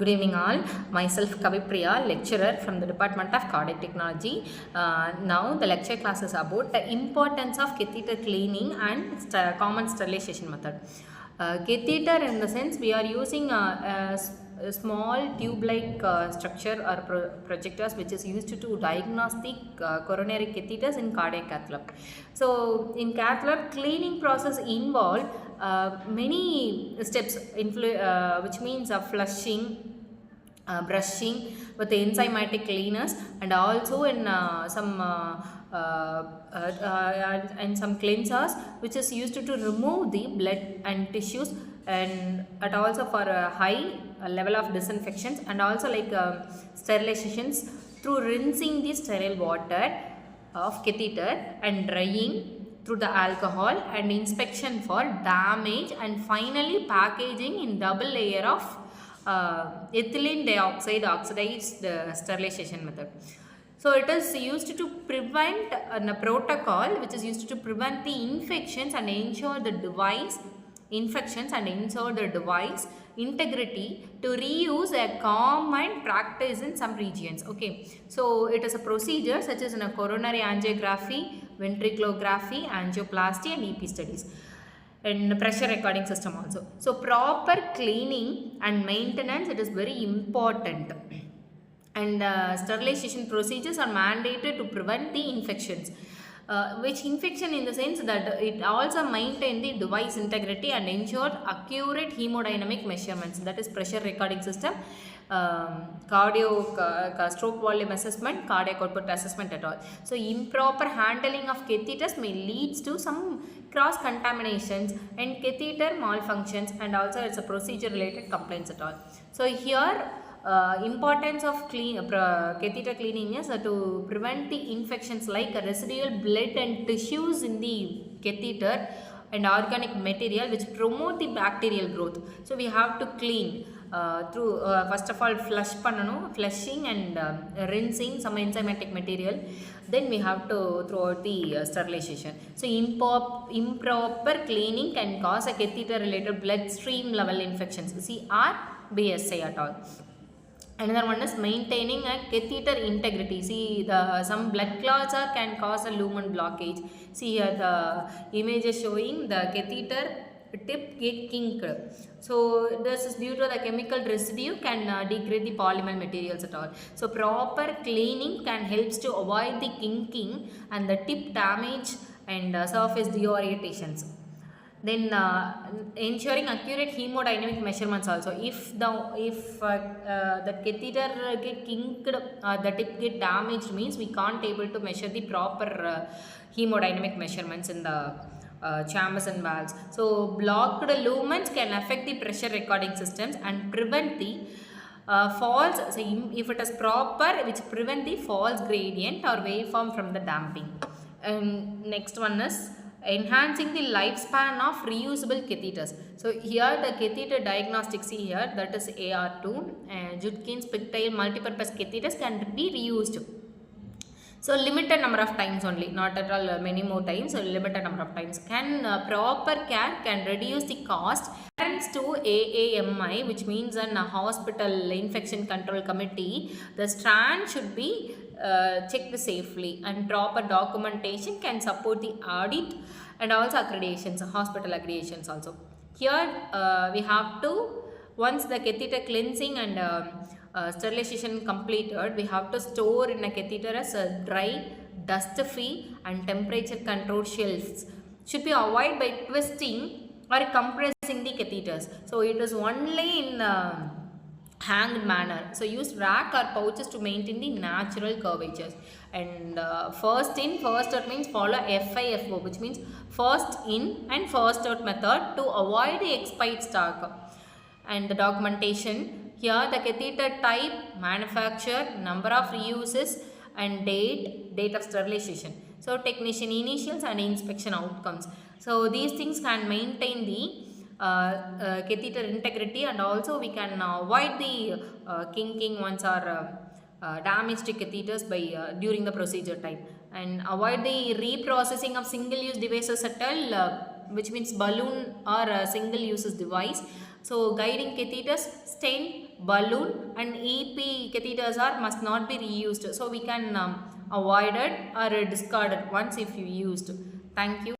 Good evening all. Myself Kavipriya, lecturer from the Department of Cardiac Technology. Now the lecture class is about the importance of catheter cleaning and common sterilization method. Catheter, in the sense, we are using a small tube-like structure or projectors which is used to diagnostic coronary catheters in cardiac cath lab. So in cath lab, cleaning process involve many steps, which means flushing, brushing with the enzymatic cleaners, and also in some cleansers which is used to remove the blood and tissues, and also for a high level of disinfections, and also like sterilizations through rinsing the sterile water of catheter and drying through the alcohol, and inspection for damage, and finally packaging in double layer of ethylene dioxide oxidized sterilization method. So it is used to prevent a protocol which is used to prevent the infections and ensure the device integrity to reuse a common practice in some regions. Okay, so it is a procedure such as in a coronary angiography, ventriculography, angioplasty, and EP studies, and pressure recording system also. So proper cleaning and maintenance, it is very important, and sterilization procedures are mandated to prevent the infections, which infection in the sense that it also maintain the device integrity and ensure accurate hemodynamic measurements, that is pressure recording system, stroke volume assessment, cardiac output assessment at all. So improper handling of catheters may lead to some cross contaminations and catheter malfunctions, and also it's a procedure related complaints at all. So here importance of catheter cleaning is to prevent the infections like residual blood and tissues in the catheter and organic material which promote the bacterial growth. So we have to clean through first of all flushing and rinsing some enzymatic material. Then we have to throw out the sterilization. So improper cleaning can cause a catheter related bloodstream level infections, CR, BSI at all. Another one is maintaining a catheter integrity. See, some blood clots can cause a lumen blockage. See here the image is showing the catheter tip get kinked. So this is due to the chemical residue can degrade the polymer materials at all. So proper cleaning can help to avoid the kinking and the tip damage and surface deorientations. Then ensuring accurate hemodynamic measurements also. If the catheter get kinked, the tip get damaged, means we can't able to measure the proper hemodynamic measurements in the chambers and valves. So blocked lumens can affect the pressure recording systems and prevent the false, so if it is proper, which prevent the false gradient or waveform from the damping. And next one is enhancing the lifespan of reusable catheters. So here the catheter diagnostics, see here, that is AR2, Judkin's pigtail multipurpose catheters can be reused. So limited number of times only, not at all many more times, so limited number of times. Proper care can reduce the cost. To AAMI, which means a hospital infection control committee, the strand should be checked safely, and proper documentation can support the audit and also accreditations, hospital accreditations also. Here we have to, once the catheter cleansing and sterilization completed, we have to store in a catheter as a dry, dust free and temperature controlled shelves. Should be avoided by twisting or compressing the catheters. So it is only in hanged manner. So use rack or pouches to maintain the natural curvatures. And first in, first out means follow FIFO, which means first in and first out method to avoid the expired stock. And the documentation, here the catheter type, manufacture, number of reuses, and date of sterilization. So technician initials and inspection outcomes. So these things can maintain the catheter integrity, and also we can avoid the kinking ones or damage to catheters by during the procedure time, and avoid the reprocessing of single use devices at all, which means balloon or single uses device So guiding catheters, stent, balloon and EP catheters are must not be reused. So we can avoid it or discard it once if you used. Thank you.